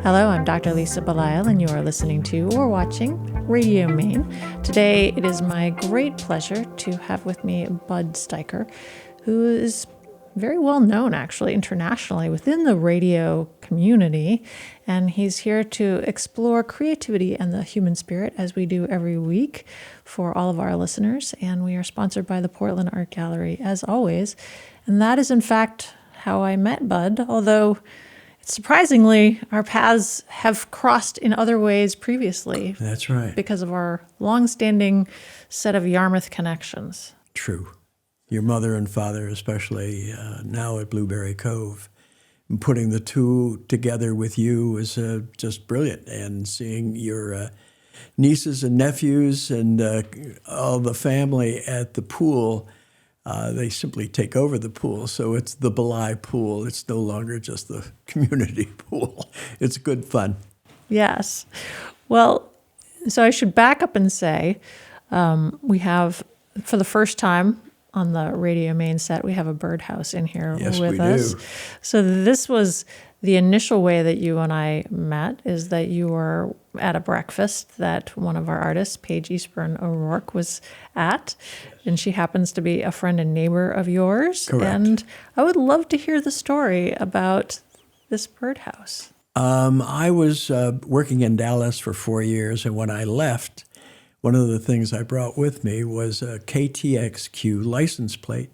Hello, I'm Dr. Lisa Belisle, and you are listening to or watching Radio Maine. Today, it is my great pleasure to have with me Bud Stiker, who is very well known, actually, internationally within the radio community. And he's here to explore creativity and the human spirit, as we do every week for all of our listeners. And we are sponsored by the Portland Art Gallery, as always. And that is, in fact, how I met Bud, although surprisingly, our paths have crossed in other ways previously. That's right. Because of our long-standing set of Yarmouth connections. True. Your mother and father, especially now at Blueberry Cove. And putting the two together with you was just brilliant. And seeing your nieces and nephews and all the family at the pool, they simply take over the pool. So it's the Belisle pool. It's no longer just the community pool. It's good fun. Yes. Well, so I should back up and say we have, for the first time on the Radio Maine set, we have a birdhouse in here with us. Do. So this was the initial way that you and I met, is that you were at a breakfast that one of our artists, Paige Eastburn O'Rourke, was at, and she happens to be a friend and neighbor of yours. Correct. And I would love to hear the story about this birdhouse. I was working in Dallas for 4 years, and when I left, one of the things I brought with me was a KTXQ license plate.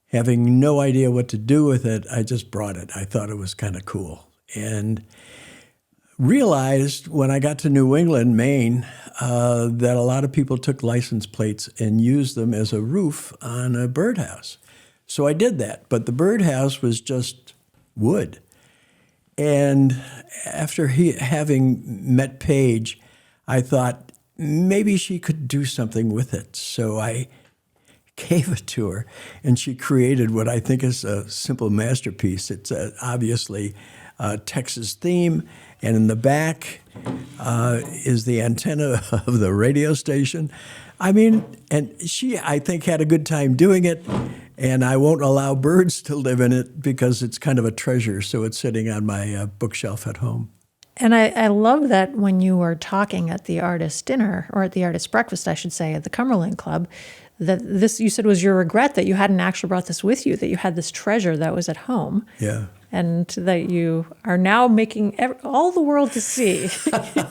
Having no idea what to do with it, I just brought it. I thought it was kind of cool. And realized when I got to New England, Maine, that a lot of people took license plates and used them as a roof on a birdhouse. So I did that, but the birdhouse was just wood. And after having met Paige, I thought maybe she could do something with it. So I gave it to her, and she created what I think is a simple masterpiece. It's obviously a Texas theme, and in the back is the antenna of the radio station. I mean, and she, I think, had a good time doing it, and I won't allow birds to live in it because it's kind of a treasure, so it's sitting on my bookshelf at home. And I love that when you were talking at the artist dinner, or at the artist breakfast, I should say, at the Cumberland Club, that this, you said, was your regret that you hadn't actually brought this with you, that you had this treasure that was at home. Yeah. And that you are now making all the world to see,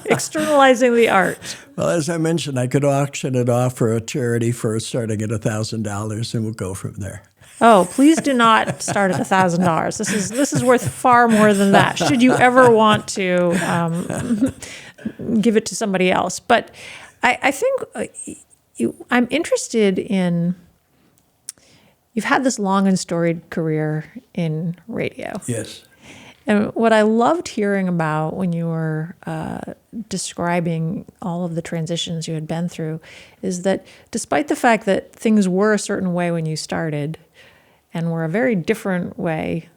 externalizing the art. Well, as I mentioned, I could auction it off for a charity for starting at $1,000, and we'll go from there. Oh, please do not start at $1,000. This is worth far more than that, should you ever want to give it to somebody else. But I think I'm interested in, you've had this long and storied career in radio. Yes. And what I loved hearing about when you were describing all of the transitions you had been through is that despite the fact that things were a certain way when you started and were a very different way,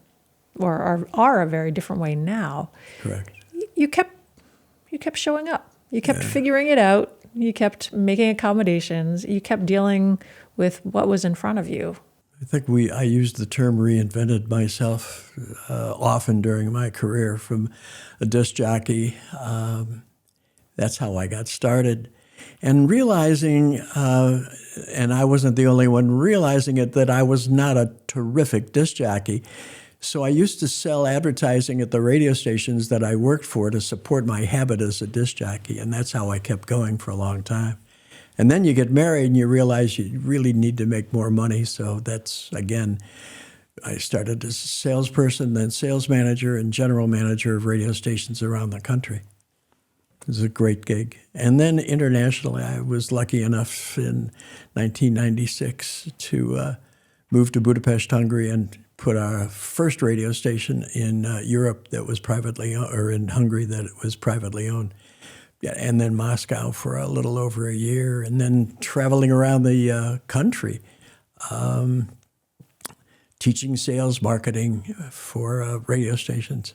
or are a very different way now, Correct. You kept showing up. You kept figuring it out. You kept making accommodations. You kept dealing with what was in front of you. I think I used the term reinvented myself often during my career from a disc jockey. That's how I got started. And realizing, and I wasn't the only one realizing it, that I was not a terrific disc jockey. So I used to sell advertising at the radio stations that I worked for to support my habit as a disc jockey, and that's how I kept going for a long time. And then you get married and you realize you really need to make more money. So that's, again, I started as a salesperson, then sales manager and general manager of radio stations around the country. It was a great gig. And then internationally, I was lucky enough in 1996 to move to Budapest, Hungary, and put our first radio station in Europe that was privately owned, or in Hungary that was privately owned. Yeah, and then Moscow for a little over a year, and then traveling around the country, teaching sales marketing for radio stations.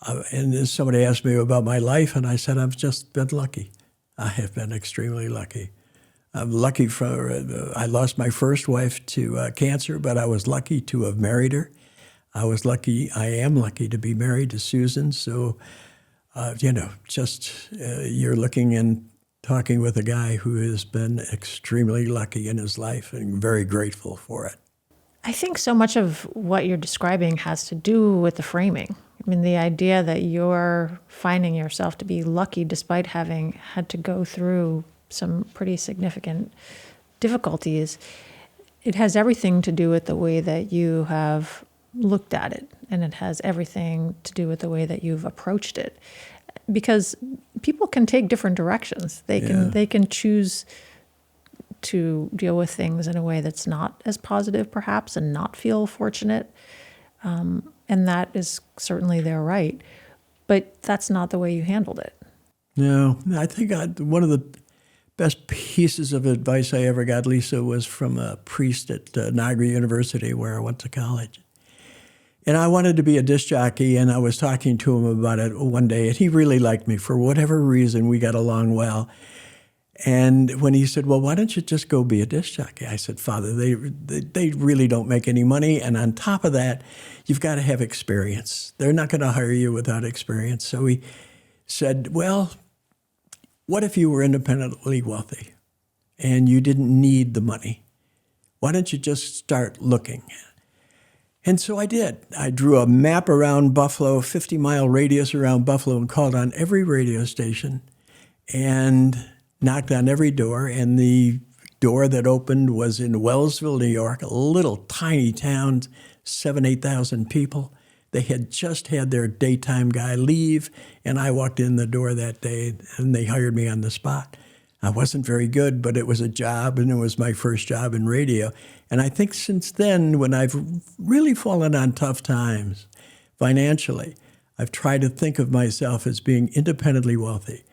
And then somebody asked me about my life, and I said, I've just been lucky. I have been extremely lucky. I'm lucky I lost my first wife to cancer, but I was lucky to have married her. I am lucky to be married to Susan, so You're looking and talking with a guy who has been extremely lucky in his life and very grateful for it. I think so much of what you're describing has to do with the framing. I mean, the idea that you're finding yourself to be lucky despite having had to go through some pretty significant difficulties, it has everything to do with the way that you have looked at it, and it has everything to do with the way that you've approached it. Because people can take different directions. They can choose to deal with things in a way that's not as positive, perhaps, and not feel fortunate. And that is certainly their right. But that's not the way you handled it. No, I think one of the best pieces of advice I ever got, Lisa, was from a priest at Niagara University, where I went to college. And I wanted to be a disc jockey, and I was talking to him about it one day, and he really liked me. For whatever reason, we got along well. And when he said, well, why don't you just go be a disc jockey? I said, Father, they really don't make any money, and on top of that, you've got to have experience. They're not going to hire you without experience. So he said, well, what if you were independently wealthy and you didn't need the money? Why don't you just start looking? And so I did. I drew a map around Buffalo, 50-mile radius around Buffalo, and called on every radio station and knocked on every door. And the door that opened was in Wellsville, New York, a little tiny town, 8,000 people. They had just had their daytime guy leave, and I walked in the door that day, and they hired me on the spot. I wasn't very good, but it was a job, and it was my first job in radio. And I think since then, when I've really fallen on tough times financially, I've tried to think of myself as being independently wealthy,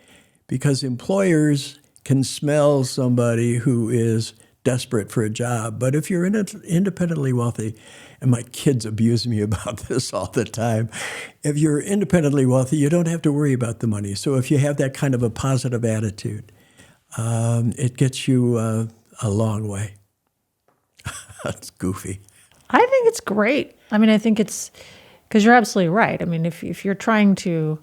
because employers can smell somebody who is desperate for a job. But if you're independently wealthy, and my kids abuse me about this all the time, if you're independently wealthy, you don't have to worry about the money. So if you have that kind of a positive attitude, it gets you a long way. That's goofy. I think it's great. I mean, I think it's because you're absolutely right. I mean, if you're trying to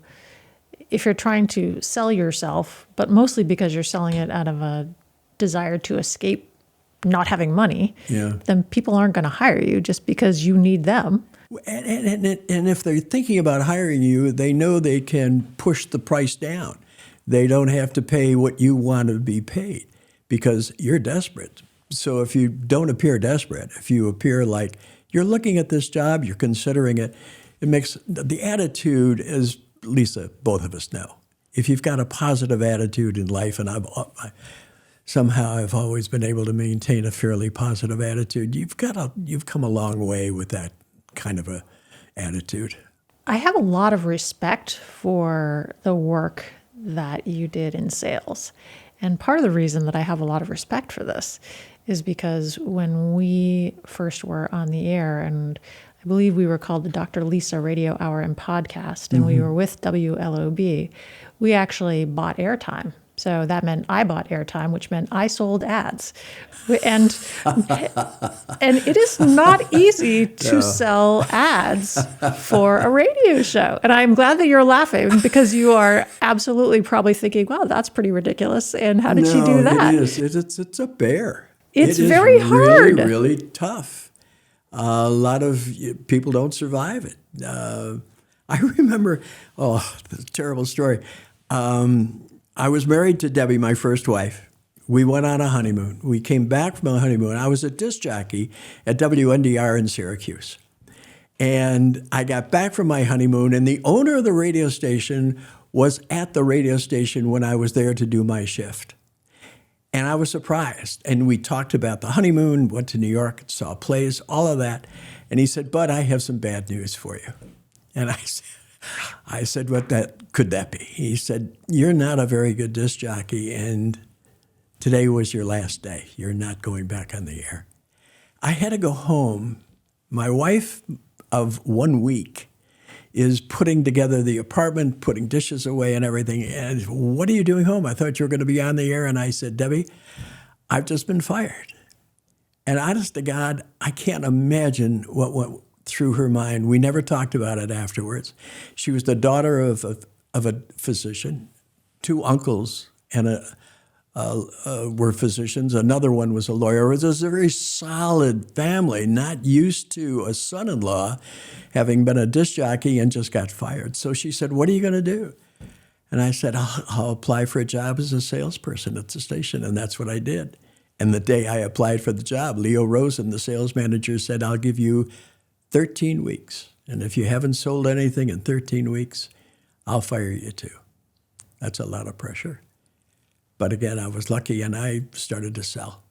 sell yourself, but mostly because you're selling it out of a desire to escape not having money, then people aren't going to hire you just because you need them. And if they're thinking about hiring you, they know they can push the price down. They don't have to pay what you want to be paid because you're desperate. So if you don't appear desperate, if you appear like you're looking at this job, you're considering it, it makes the attitude, as Lisa, both of us know, if you've got a positive attitude in life, and somehow I've always been able to maintain a fairly positive attitude, you've come a long way with that kind of a attitude. I have a lot of respect for the work that you did in sales. And part of the reason that I have a lot of respect for this is because when we first were on the air, and I believe we were called the Dr. Lisa Radio Hour and Podcast, and we were with WLOB, we actually bought airtime. So that meant I bought airtime, which meant I sold ads. And it is not easy to sell ads for a radio show. And I'm glad that you're laughing because you are absolutely probably thinking, wow, that's pretty ridiculous. And how did she do that? It is. It's a bear. It's very hard. Really, really tough. A lot of people don't survive it. I remember, this is a terrible story. I was married to Debbie, my first wife. We went on a honeymoon. We came back from a honeymoon. I was a disc jockey at WNDR in Syracuse. And I got back from my honeymoon, and the owner of the radio station was at the radio station when I was there to do my shift. And I was surprised. And we talked about the honeymoon, went to New York, saw plays, all of that. And he said, Bud, I have some bad news for you. And I said, what could that be? He said, you're not a very good disc jockey, and today was your last day. You're not going back on the air. I had to go home. My wife of 1 week is putting together the apartment, putting dishes away and everything. And what are you doing home? I thought you were going to be on the air. And I said, Debbie, I've just been fired. And honest to God, I can't imagine what went through her mind. We never talked about it afterwards. She was the daughter of of a physician, 2 uncles and were physicians. Another one was a lawyer. It was a very solid family, not used to a son-in-law having been a disc jockey and just got fired. So she said, "What are you going to do?" And I said, I'll apply for a job as a salesperson at the station. And that's what I did. And the day I applied for the job, Leo Rosen, the sales manager, said, "I'll give you 13 weeks. And if you haven't sold anything in 13 weeks, I'll fire you too." That's a lot of pressure. But again, I was lucky and I started to sell.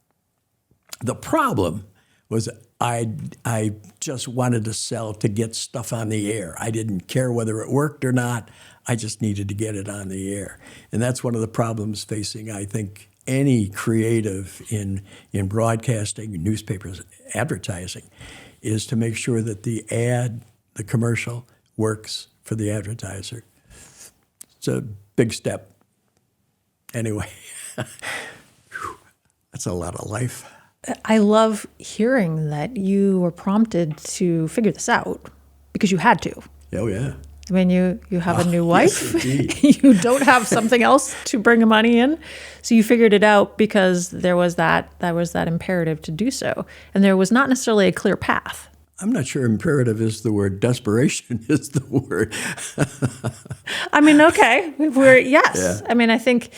The problem was I just wanted to sell to get stuff on the air. I didn't care whether it worked or not. I just needed to get it on the air. And that's one of the problems facing, I think, any creative in broadcasting, newspapers, advertising, is to make sure that the commercial works for the advertiser. It's a big step. Anyway, that's a lot of life. I love hearing that you were prompted to figure this out because you had to. Oh, yeah. I mean, you have a new wife. Yes, indeed. You don't have something else to bring money in. So you figured it out because there was that imperative to do so. And there was not necessarily a clear path. I'm not sure imperative is the word. Desperation is the word. I mean, okay. Yes. Yeah. I mean, I think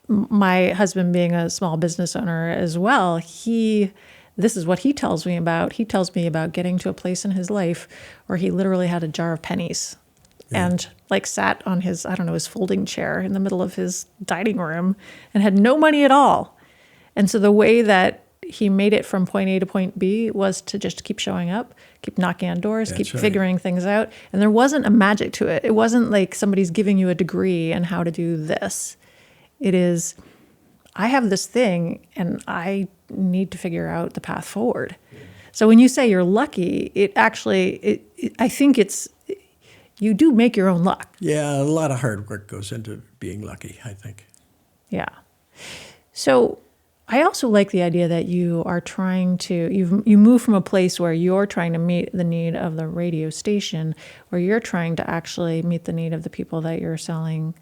my husband being a small business owner as well, this is what he tells me about. He tells me about getting to a place in his life where he literally had a jar of pennies and sat on his folding chair in the middle of his dining room and had no money at all. And so the way that he made it from point A to point B was to just keep showing up, keep knocking on doors, keep figuring things out. And there wasn't a magic to it. It wasn't like somebody's giving you a degree in how to do this. It is, I have this thing and I need to figure out the path forward. Yeah. So when you say you're lucky, I think you do make your own luck. Yeah, a lot of hard work goes into being lucky, I think. Yeah. So I also like the idea that you are trying to, you move from a place where you're trying to meet the need of the radio station, where you're trying to actually meet the need of the people that you're selling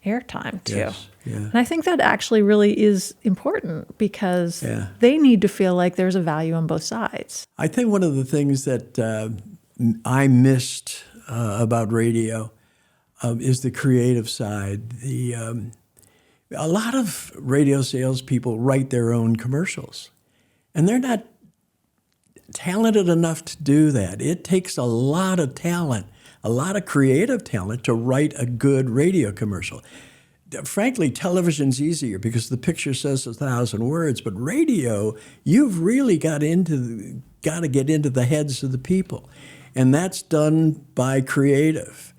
airtime to. Yes, yeah. And I think that actually really is important because they need to feel like there's a value on both sides. I think one of the things that I missed about radio is the creative side. A lot of radio salespeople write their own commercials, and they're not talented enough to do that. It takes a lot of talent, a lot of creative talent to write a good radio commercial. Frankly, television's easier because the picture says 1,000 words, but radio, you've really got to get into the heads of the people, and that's done by creative.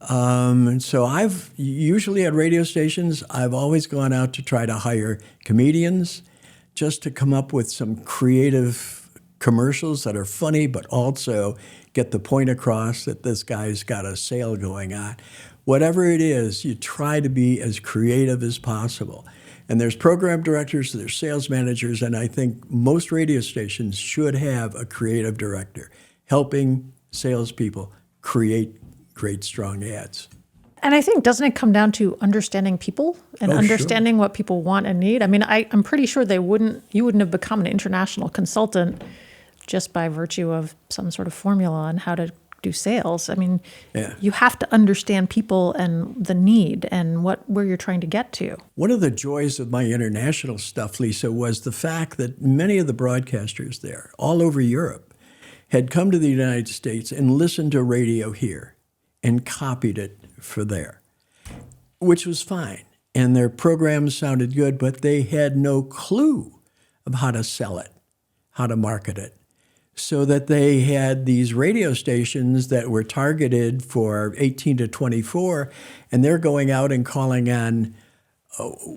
And so I've usually at radio stations, I've always gone out to try to hire comedians just to come up with some creative commercials that are funny, but also get the point across that this guy's got a sale going on. Whatever it is, you try to be as creative as possible. And there's program directors, there's sales managers, and I think most radio stations should have a creative director helping salespeople create great, strong ads. And I think, doesn't it come down to understanding people and understanding what people want and need? I mean, I'm pretty sure you wouldn't have become an international consultant just by virtue of some sort of formula on how to do sales. I mean, you have to understand people and the need and where you're trying to get to. One of the joys of my international stuff, Lisa, was the fact that many of the broadcasters there, all over Europe, had come to the United States and listened to radio here and copied it for there, which was fine. And their programs sounded good, but they had no clue of how to sell it, how to market it. So that they had these radio stations that were targeted for 18 to 24, and they're going out and calling on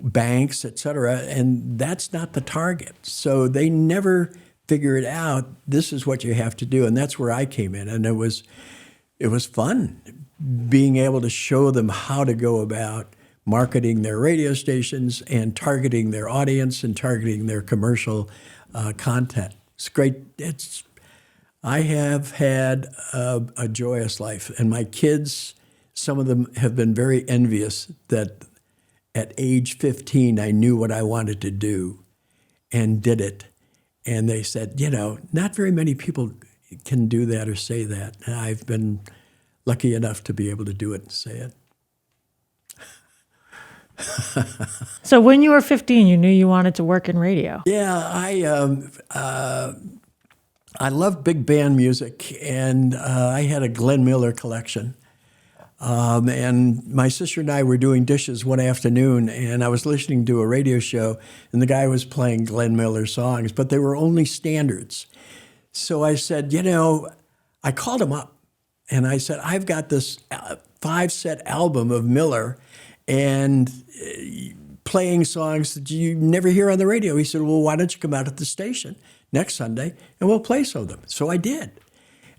banks, et cetera, and that's not the target. So they never figured out this is what you have to do, and that's where I came in. And it was fun being able to show them how to go about marketing their radio stations and targeting their audience and targeting their commercial content. It's great. I have had a joyous life, and my kids, some of them have been very envious that at age 15 I knew what I wanted to do and did it. And they said, not very many people can do that or say that. And I've been lucky enough to be able to do it and say it. So when you were 15, you knew you wanted to work in radio. Yeah, I love big band music, and I had a Glenn Miller collection. And my sister and I were doing dishes one afternoon, and I was listening to a radio show, and the guy was playing Glenn Miller songs, but they were only standards. So I said, I called him up, and I said, I've got this 5-set album of Miller, and playing songs that you never hear on the radio. He said, well, why don't you come out at the station next Sunday, and we'll play some of them. So I did.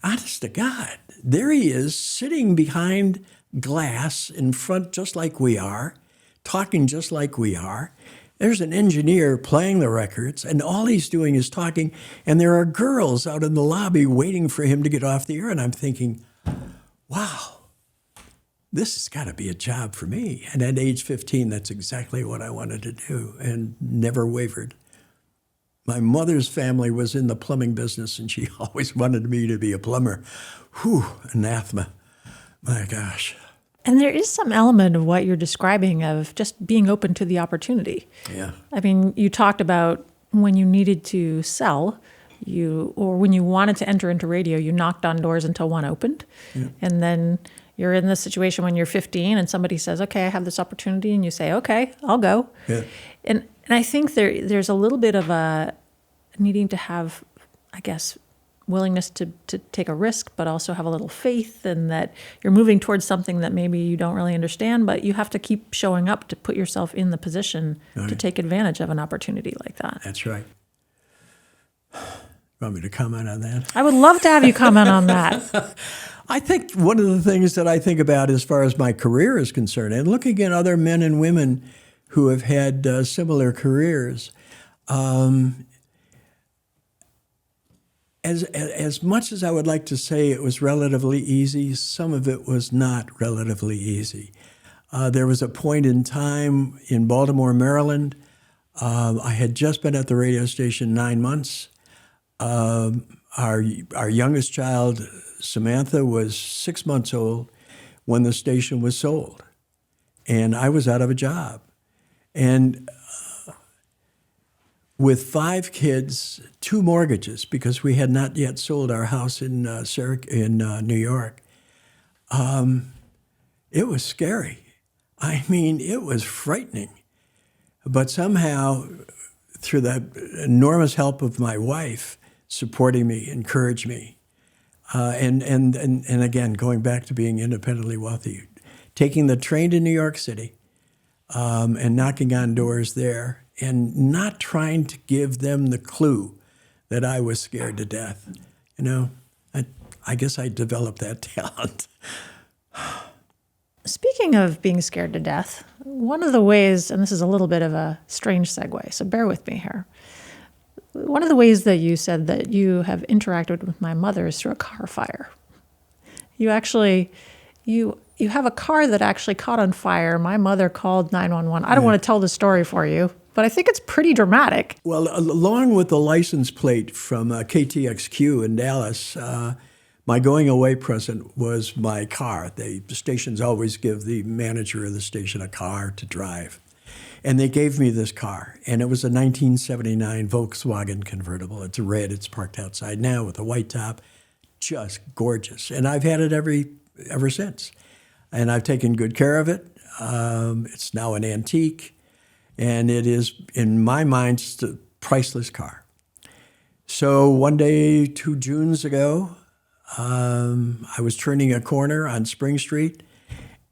Honest to God, there he is sitting behind glass in front just like we are, talking just like we are. There's an engineer playing the records, and all he's doing is talking, and there are girls out in the lobby waiting for him to get off the air, and I'm thinking, wow, this has got to be a job for me. And at age 15, that's exactly what I wanted to do and never wavered. My mother's family was in the plumbing business, and she always wanted me to be a plumber. Whew, anathema. My gosh. And there is some element of what you're describing of just being open to the opportunity. Yeah. I mean, you talked about when you needed to sell, or when you wanted to enter into radio, you knocked on doors until one opened. Yeah. And then you're in this situation when you're 15 and somebody says, okay, I have this opportunity, and you say, okay, I'll go. Yeah. And I think there's a little bit of a needing to have, I guess, willingness to take a risk, but also have a little faith, and that you're moving towards something that maybe you don't really understand, but you have to keep showing up to put yourself in the position to take advantage of an opportunity like that. That's right. Want me to comment on that? I would love to have you comment on that. I think one of the things that I think about as far as my career is concerned, and looking at other men and women who have had similar careers, as much as I would like to say it was relatively easy, some of it was not relatively easy. There was a point in time in Baltimore, Maryland. I had just been at the radio station 9 months. Our youngest child, Samantha, was 6 months old when the station was sold, and I was out of a job. And with 5 kids, 2 mortgages, because we had not yet sold our house in New York, it was scary. I mean, it was frightening. But somehow, through the enormous help of my wife, supporting me, encouraged me, and again, going back to being independently wealthy, taking the train to New York City, and knocking on doors there, and not trying to give them the clue that I was scared to death. I guess I developed that talent. Speaking of being scared to death, one of the ways, and this is a little bit of a strange segue, so bear with me here. One of the ways that you said that you have interacted with my mother is through a car fire. You have a car that actually caught on fire. My mother called 911. I don't want to tell the story for you, but I think it's pretty dramatic. Well, along with the license plate from KTXQ in Dallas, my going away present was my car. The stations always give the manager of the station a car to drive. And they gave me this car, and it was a 1979 Volkswagen convertible. It's red. It's parked outside now with a white top. Just gorgeous. And I've had it ever since. And I've taken good care of it. It's now an antique, and it is, in my mind, just a priceless car. So one day, 2 Junes ago, I was turning a corner on Spring Street,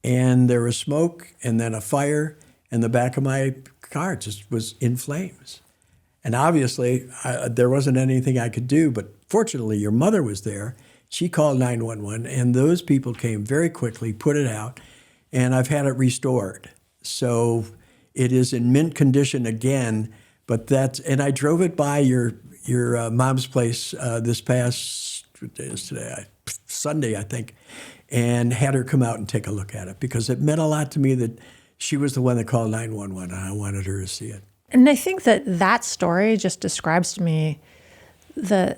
and there was smoke and then a fire, and the back of my car just was in flames. And obviously, there wasn't anything I could do, but fortunately, your mother was there. She called 911, and those people came very quickly, put it out, and I've had it restored. So it is in mint condition again, but and I drove it by your mom's place this past, what day is today? Sunday, I think. and had her come out and take a look at it because it meant a lot to me that she was the one that called 911, and I wanted her to see it. And I think that story just describes to me the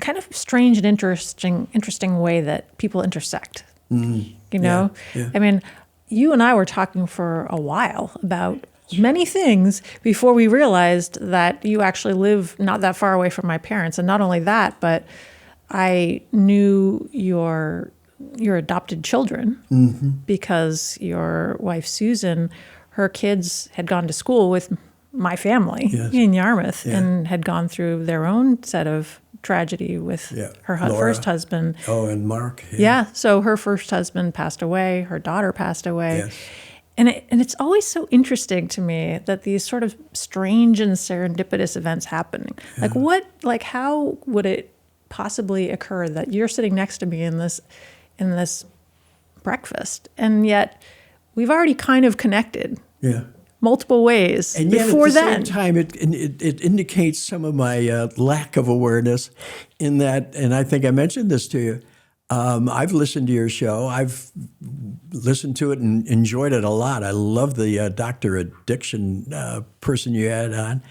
kind of strange and interesting way that people intersect. You know, Yeah. I mean, you and I were talking for a while about many things before we realized that you actually live not that far away from my parents. And not only that, but I knew your adopted children because your wife, Susan, her kids had gone to school with my family in Yarmouth and had gone through their own set of tragedy with her first husband. Oh, and Mark. So her first husband passed away. Her daughter passed away. Yes. And it's always so interesting to me that these sort of strange and serendipitous events happening. Like how would it possibly occur that you're sitting next to me in this breakfast, and yet we've already kind of connected multiple ways and yet before at the then. same time, it indicates some of my lack of awareness in that, and I think I mentioned this to you, I've listened to your show. I've listened to it and enjoyed it a lot. I love the Dr. Addiction person you had on.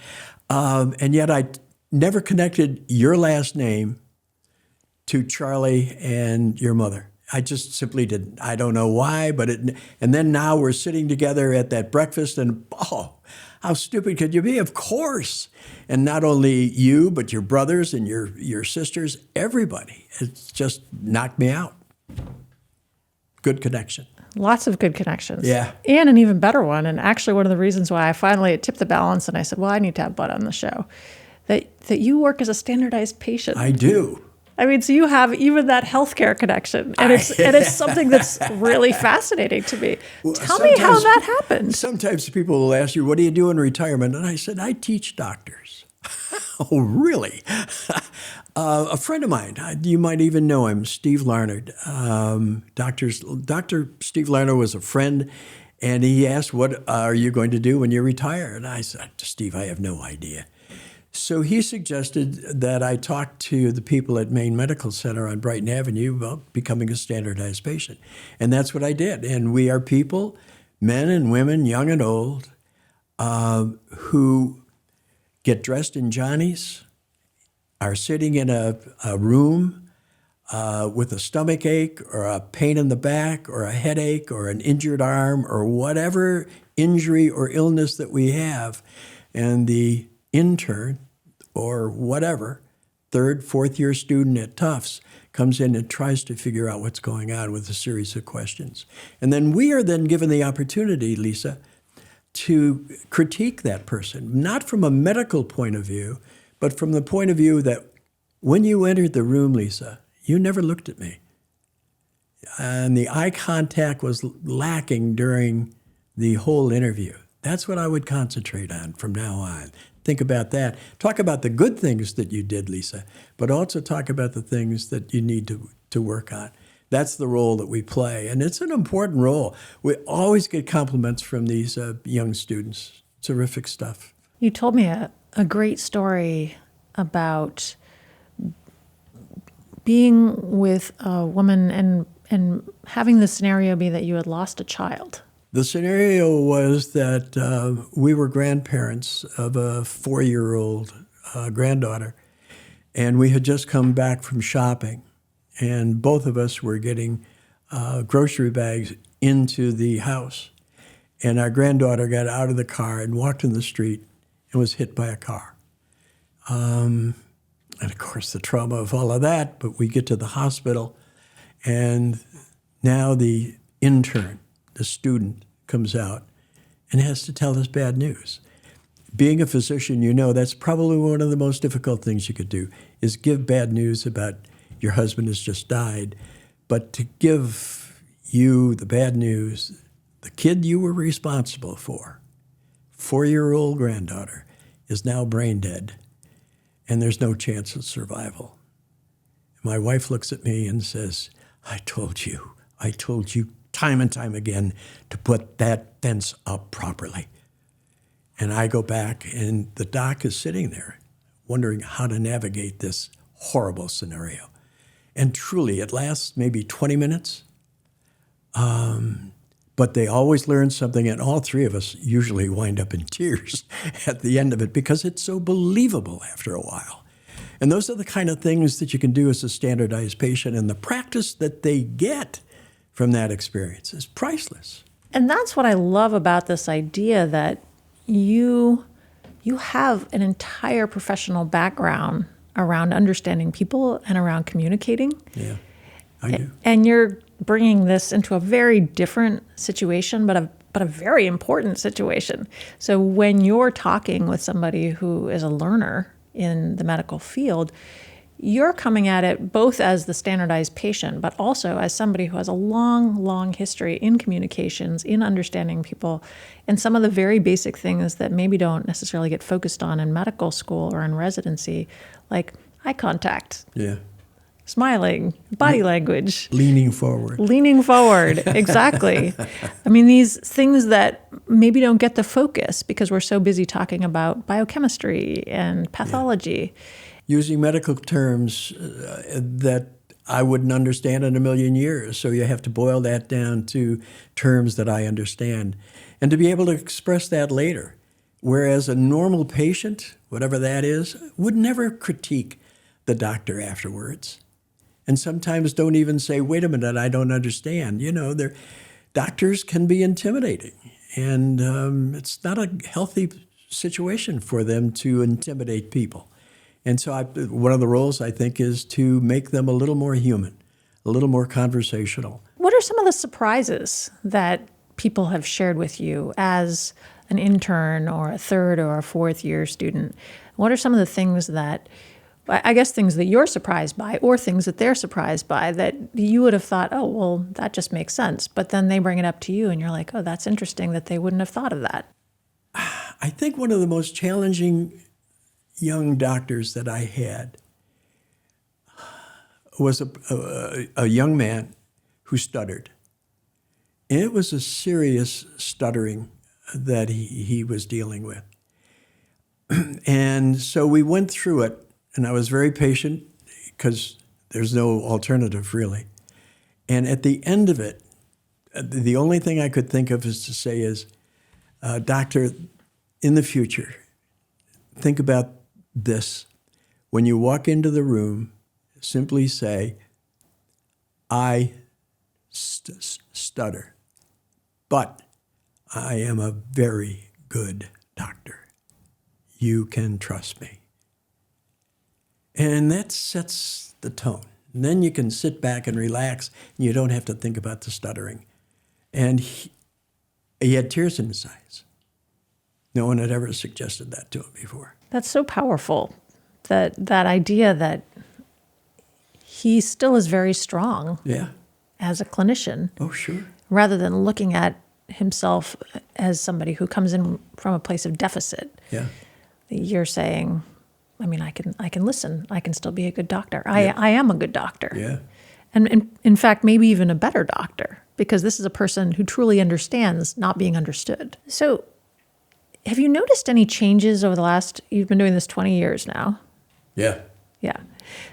And yet I never connected your last name to Charlie and your mother. I just simply didn't. I don't know why, but and then now we're sitting together at that breakfast and, how stupid could you be? Of course. And not only you, but your brothers and your sisters, everybody. It's just knocked me out. Good connection. Lots of good connections. Yeah. And an even better one. And actually one of the reasons why I finally tipped the balance and I said, well, I need to have Bud on the show. That you work as a standardized patient. I do. I mean, so you have even that healthcare connection, and it's something that's really fascinating to me. Well, Tell me how that happened. Sometimes people will ask you, what do you do in retirement? And I said, I teach doctors. Oh, really? A friend of mine, you might even know him, Steve Larnard. Dr. Steve Larnard was a friend, and he asked, what are you going to do when you retire? And I said, Steve, I have no idea. So he suggested that I talk to the people at Maine Medical Center on Brighton Avenue about becoming a standardized patient. And that's what I did. And we are people, men and women, young and old, who get dressed in johnnies, are sitting in a room with a stomach ache or a pain in the back or a headache or an injured arm or whatever injury or illness that we have. And the intern or whatever, third, fourth year student at Tufts comes in and tries to figure out what's going on with a series of questions. And then we are then given the opportunity, Lisa, to critique that person, not from a medical point of view, but from the point of view that when you entered the room, Lisa, you never looked at me. And the eye contact was lacking during the whole interview. That's what I would concentrate on from now on. Think about that. Talk about the good things that you did, Lisa, but also talk about the things that you need to work on. That's the role that we play, and it's an important role. We always get compliments from these young students. Terrific stuff. You told me a great story about being with a woman and having the scenario be that you had lost a child. The scenario was that we were grandparents of a 4-year-old granddaughter, and we had just come back from shopping, and both of us were getting grocery bags into the house. And our granddaughter got out of the car and walked in the street and was hit by a car. And of course, the trauma of all of that, but we get to the hospital, and now the intern, the student, comes out and has to tell us bad news. Being a physician, you know that's probably one of the most difficult things you could do, is give bad news about your husband has just died. But to give you the bad news, the kid you were responsible for, 4-year-old granddaughter, is now brain dead, and there's no chance of survival. My wife looks at me and says, I told you time and time again to put that fence up properly. And I go back, and the doc is sitting there wondering how to navigate this horrible scenario. And truly, it lasts maybe 20 minutes, But they always learn something, and all three of us usually wind up in tears at the end of it because it's so believable after a while. And those are the kind of things that you can do as a standardized patient, and the practice that they get from that experience is priceless. And that's what I love about this idea that you have an entire professional background around understanding people and around communicating. Yeah, I do. And you're bringing this into a very different situation, but a very important situation. So when you're talking with somebody who is a learner in the medical field, you're coming at it both as the standardized patient, but also as somebody who has a long, long history in communications, in understanding people, and some of the very basic things that maybe don't necessarily get focused on in medical school or in residency, like eye contact. Yeah. Smiling, body language. Leaning forward. Leaning forward, exactly. I mean, these things that maybe don't get the focus because we're so busy talking about biochemistry and pathology. Yeah. Using medical terms that I wouldn't understand in a million years. So you have to boil that down to terms that I understand and to be able to express that later. Whereas a normal patient, whatever that is, would never critique the doctor afterwards. And sometimes don't even say, wait a minute, I don't understand. You know, doctors can be intimidating. And it's not a healthy situation for them to intimidate people. And so one of the roles, I think, is to make them a little more human, a little more conversational. What are some of the surprises that people have shared with you as an intern or a third or a fourth year student? What are some of the things that, I guess things that you're surprised by or things that they're surprised by that you would have thought, oh, well, that just makes sense. But then they bring it up to you and you're like, oh, that's interesting that they wouldn't have thought of that. I think one of the most challenging young doctors that I had was a young man who stuttered. And it was a serious stuttering that he was dealing with. And so we went through it, and I was very patient because there's no alternative really. And at the end of it, the only thing I could think of is to say is, doctor, in the future, think about this. When you walk into the room, simply say, I stutter, but I am a very good doctor. You can trust me. And that sets the tone. And then you can sit back and relax, and you don't have to think about the stuttering. And he had tears in his eyes. No one had ever suggested that to him before. That's so powerful, that idea that he still is very strong as a clinician. Oh, sure. Rather than looking at himself as somebody who comes in from a place of deficit. Yeah. You're saying, I mean, I can listen. I can still be a good doctor. I am a good doctor. Yeah. And in fact, maybe even a better doctor, because this is a person who truly understands not being understood. So have you noticed any changes over the last, you've been doing this 20 years now? Yeah. Yeah.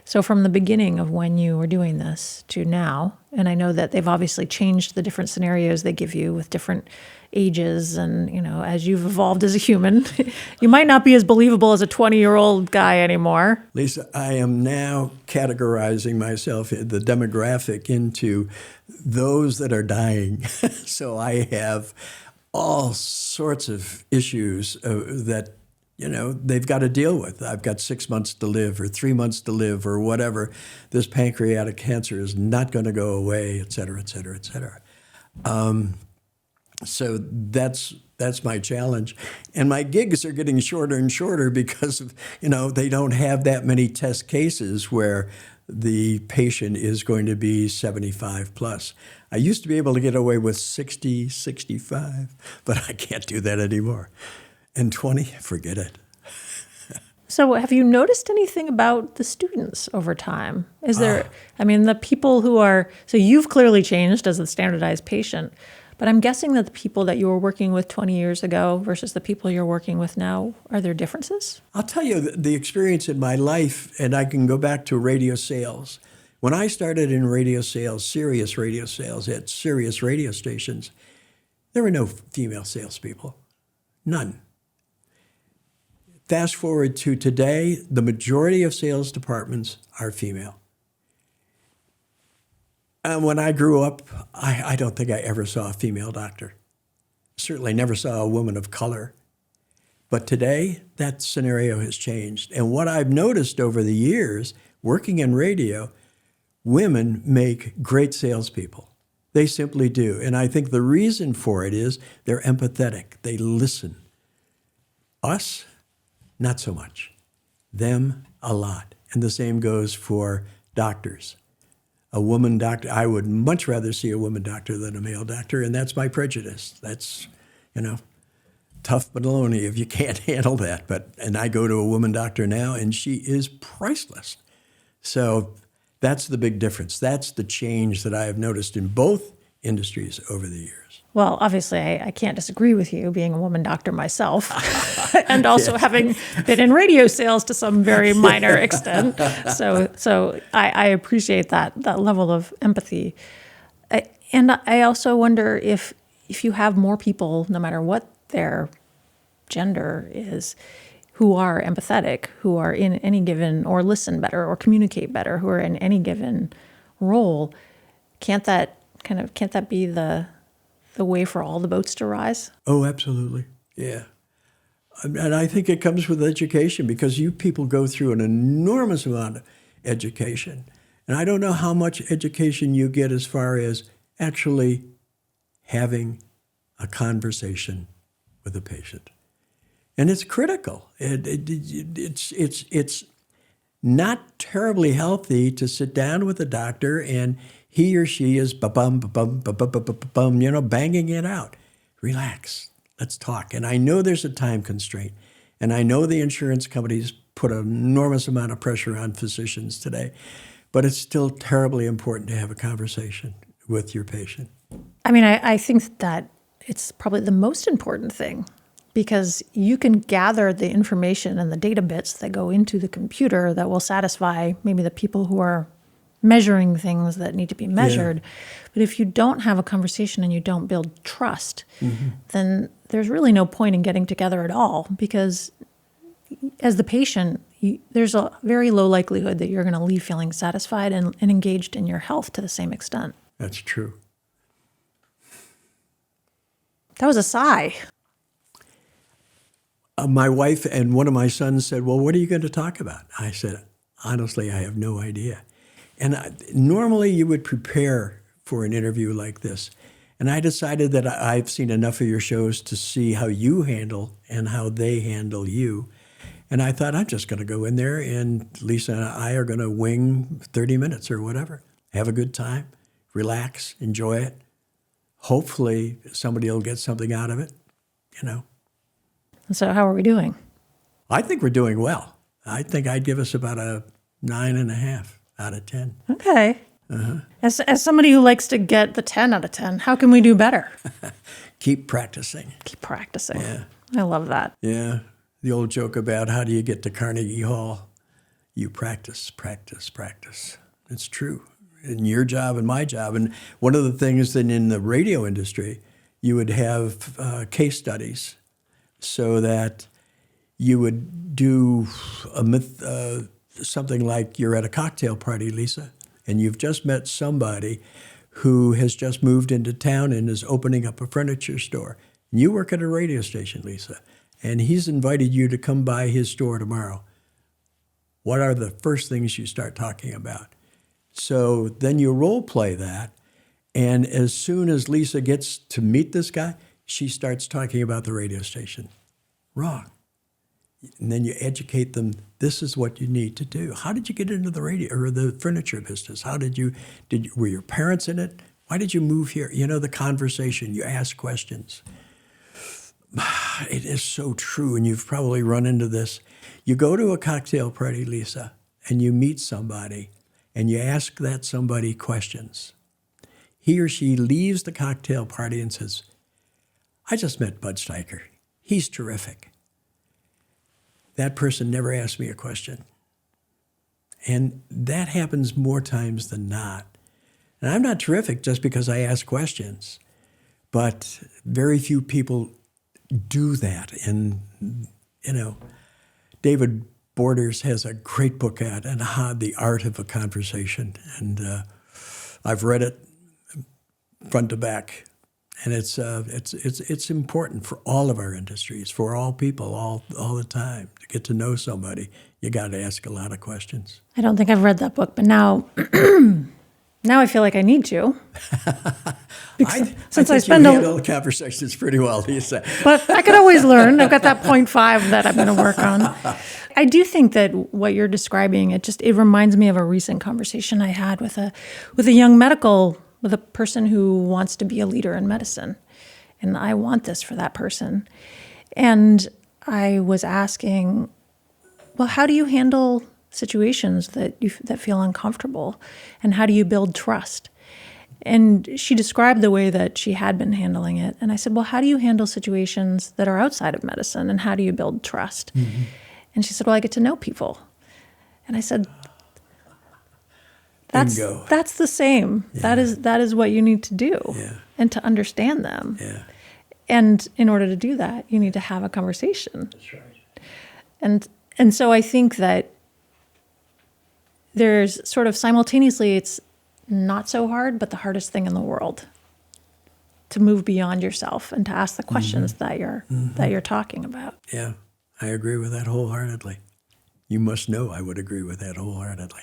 So from the beginning of when you were doing this to now, and I know that they've obviously changed the different scenarios they give you with different ages, and, you know, as you've evolved as a human, you might not be as believable as a 20-year-old guy anymore. Lisa, I am now categorizing myself, the demographic, into those that are dying. So I have all sorts of issues that, you know, they've got to deal with. I've got 6 months to live or 3 months to live or whatever. This pancreatic cancer is not going to go away, et cetera, et cetera, et cetera. So that's my challenge. And my gigs are getting shorter and shorter because of, you know, they don't have that many test cases where the patient is going to be 75 plus. I used to be able to get away with 60, 65, but I can't do that anymore. And 20, forget it. So have you noticed anything about the students over time? Is there, I mean, the people who are, so you've clearly changed as a standardized patient, but I'm guessing that the people that you were working with 20 years ago versus the people you're working with now, are there differences? I'll tell you the experience in my life, and I can go back to radio sales. When I started in radio sales, serious radio sales at serious radio stations, there were no female salespeople. None. Fast forward to today, the majority of sales departments are female. And when I grew up, I don't think I ever saw a female doctor. Certainly never saw a woman of color. But today, that scenario has changed. And what I've noticed over the years, working in radio, women make great salespeople. They simply do. And I think the reason for it is they're empathetic. They listen. Us, not so much. Them, a lot. And the same goes for doctors. A woman doctor, I would much rather see a woman doctor than a male doctor, and that's my prejudice. That's, tough baloney if you can't handle that. And I go to a woman doctor now, and she is priceless. So that's the big difference. That's the change that I have noticed in both industries over the years. Well, obviously, I can't disagree with you, being a woman doctor myself, and also having been in radio sales to some very minor extent. So I appreciate that level of empathy. And I also wonder if you have more people, no matter what their gender is, who are empathetic, who are in any given, or listen better, or communicate better, who are in any given role, can't that be the way for all the boats to rise? Oh, absolutely. Yeah. And I think it comes with education, because you people go through an enormous amount of education. And I don't know how much education you get as far as actually having a conversation with a patient. And it's critical. It's not terribly healthy to sit down with a doctor and he or she is banging it out. Relax. Let's talk. And I know there's a time constraint. And I know the insurance companies put an enormous amount of pressure on physicians today. But it's still terribly important to have a conversation with your patient. I mean, I think that it's probably the most important thing, because you can gather the information and the data bits that go into the computer that will satisfy maybe the people who are measuring things that need to be measured. Yeah. But if you don't have a conversation and you don't build trust, then there's really no point in getting together at all, because as the patient, there's a very low likelihood that you're going to leave feeling satisfied and engaged in your health to the same extent. That's true. That was a sigh. My wife and one of my sons said, well, what are you going to talk about? I said, honestly, I have no idea. And normally you would prepare for an interview like this. And I decided that I've seen enough of your shows to see how you handle and how they handle you. And I thought, I'm just going to go in there, and Lisa and I are going to wing 30 minutes or whatever. Have a good time, relax, enjoy it. Hopefully somebody will get something out of it, So how are we doing? I think we're doing well. I think I'd give us about a 9.5 out of 10. Okay. As somebody who likes to get the 10 out of 10, how can we do better? Keep practicing. Keep practicing. Yeah. I love that. Yeah. The old joke about how do you get to Carnegie Hall? You practice, practice, practice. It's true. In your job and my job. And one of the things that in the radio industry, you would have case studies, so that you would do something like you're at a cocktail party, Lisa, and you've just met somebody who has just moved into town and is opening up a furniture store. And you work at a radio station, Lisa, and he's invited you to come by his store tomorrow. What are the first things you start talking about? So then you role play that, and as soon as Lisa gets to meet this guy, she starts talking about the radio station. Wrong. And then you educate them, this is what you need to do. How did you get into the radio or the furniture business? Were your parents in it? Why did you move here? The conversation, you ask questions. It is so true, and you've probably run into this. You go to a cocktail party, Lisa, and you meet somebody, and you ask that somebody questions. He or she leaves the cocktail party and says, I just met Bud Stiker. He's terrific. That person never asked me a question. And that happens more times than not. And I'm not terrific just because I ask questions, but very few people do that. And, David Borders has a great book out on the art of a conversation. And I've read it front to back. And it's important for all of our industries, for all people, all the time. To get to know somebody, you got to ask a lot of questions. I don't think I've read that book, but now I feel like I need to. Since I spend you handle conversations pretty well, Lisa. But I could always learn. I've got that 0.5 that I'm going to work on. I do think that what you're describing, it reminds me of a recent conversation I had with a person who wants to be a leader in medicine. And I want this for that person. And I was asking, well, how do you handle situations that feel uncomfortable? And how do you build trust? And she described the way that she had been handling it. And I said, well, how do you handle situations that are outside of medicine? And how do you build trust? Mm-hmm. And she said, well, I get to know people. And I said, that's the same. Yeah. That is what you need to do, and to understand them. Yeah. And in order to do that, you need to have a conversation. That's right. And so I think that there's sort of simultaneously, it's not so hard, but the hardest thing in the world to move beyond yourself and to ask the questions that you're talking about. Yeah, I agree with that wholeheartedly. You must know I would agree with that wholeheartedly.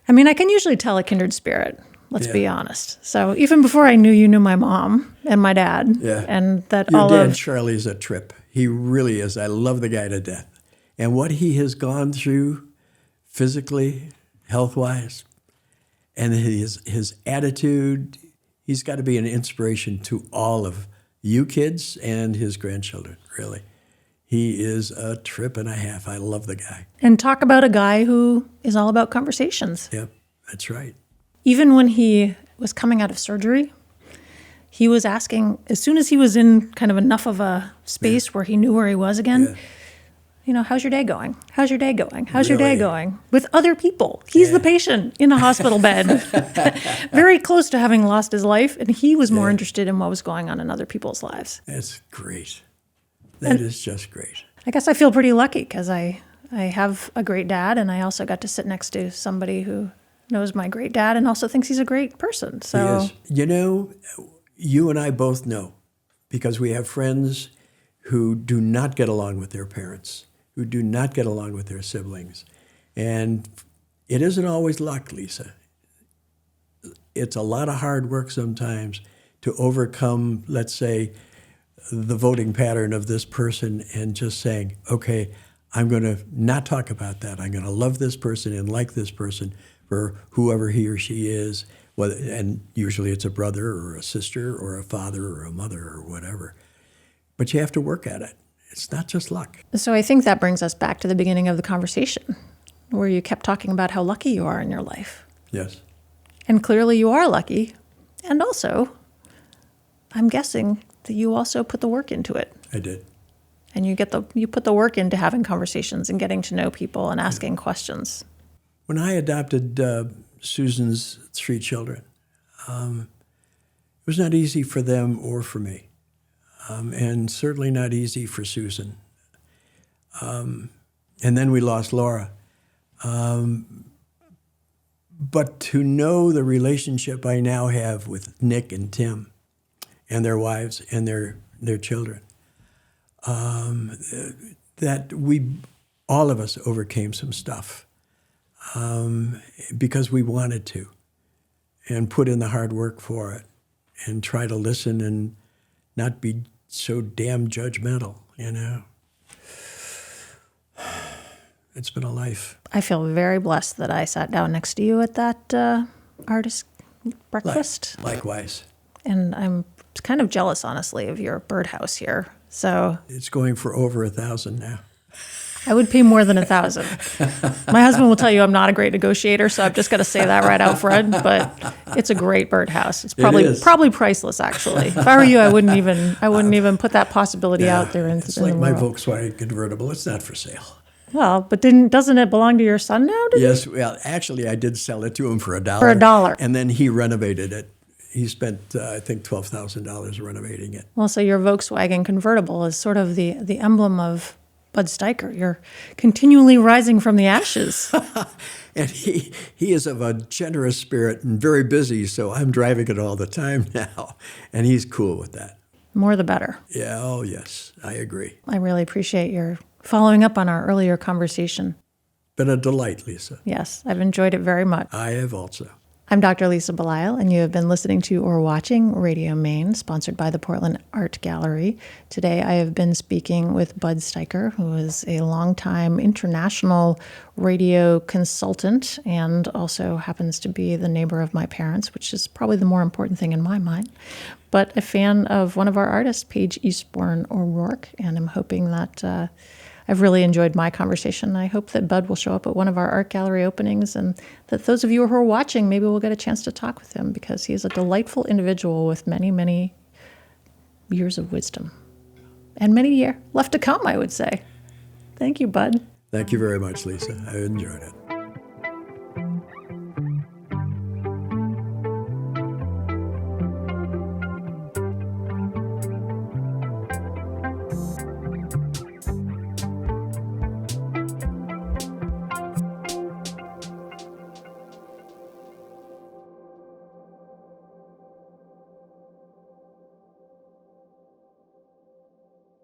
I mean, I can usually tell a kindred spirit, let's be honest. So even before I knew you knew my mom and my dad, and that Your dad, Charlie's a trip. He really is. I love the guy to death. And what he has gone through physically, health-wise, and his attitude, he's got to be an inspiration to all of you kids and his grandchildren, really. He is a trip and a half. I love the guy. And talk about a guy who is all about conversations. Yep, that's right. Even when he was coming out of surgery, he was asking, as soon as he was in kind of enough of a space where he knew where he was again, how's your day going? How's your day going? How's your day going? With other people. He's the patient in a hospital bed, very close to having lost his life, and he was more interested in what was going on in other people's lives. That's great. That is just great. I guess I feel pretty lucky because I have a great dad, and I also got to sit next to somebody who knows my great dad and also thinks he's a great person. So he is. You and I both know, because we have friends who do not get along with their parents, who do not get along with their siblings. And it isn't always luck, Lisa. It's a lot of hard work sometimes to overcome, let's say, the voting pattern of this person and just saying, okay, I'm going to not talk about that. I'm going to love this person and like this person for whoever he or she is. And usually it's a brother or a sister or a father or a mother or whatever. But you have to work at it. It's not just luck. So I think that brings us back to the beginning of the conversation where you kept talking about how lucky you are in your life. Yes. And clearly you are lucky. And also, I'm guessing that you also put the work into it. I did. And you put the work into having conversations and getting to know people and asking questions. When I adopted Susan's 3 children, it was not easy for them or for me. And certainly not easy for Susan. And then we lost Laura. But to know the relationship I now have with Nick and Tim and their wives and their children, that all of us overcame some stuff because we wanted to and put in the hard work for it and try to listen and not be so damn judgmental, It's been a life. I feel very blessed that I sat down next to you at that artist breakfast. Likewise. And I'm kind of jealous, honestly, of your birdhouse here. So it's going for over 1,000 now. I would pay more than 1,000. My husband will tell you I'm not a great negotiator, so I've just got to say that right out front. But it's a great birdhouse. It's probably priceless, actually. If I were you, I wouldn't even put that possibility out there. It's like my Volkswagen convertible. It's not for sale. Well, but doesn't it belong to your son now? Yes, well, actually, I did sell it to him for $1. For $1. And then he renovated it. He spent, I think, $12,000 renovating it. Well, so your Volkswagen convertible is sort of the emblem of Bud Stiker. You're continually rising from the ashes. And he is of a generous spirit and very busy, so I'm driving it all the time now. And he's cool with that. More the better. Yeah, oh yes, I agree. I really appreciate your following up on our earlier conversation. Been a delight, Lisa. Yes, I've enjoyed it very much. I have also. I'm Dr. Lisa Belisle, and you have been listening to or watching Radio Maine, sponsored by the Portland Art Gallery. Today I have been speaking with Bud Stiker, who is a longtime international radio consultant and also happens to be the neighbor of my parents, which is probably the more important thing in my mind, but a fan of one of our artists, Paige Eastbourne O'Rourke, and I'm hoping that I've really enjoyed my conversation. I hope that Bud will show up at one of our art gallery openings and that those of you who are watching, maybe we'll get a chance to talk with him because he is a delightful individual with many, many years of wisdom and many years left to come, I would say. Thank you, Bud. Thank you very much, Lisa. I enjoyed it.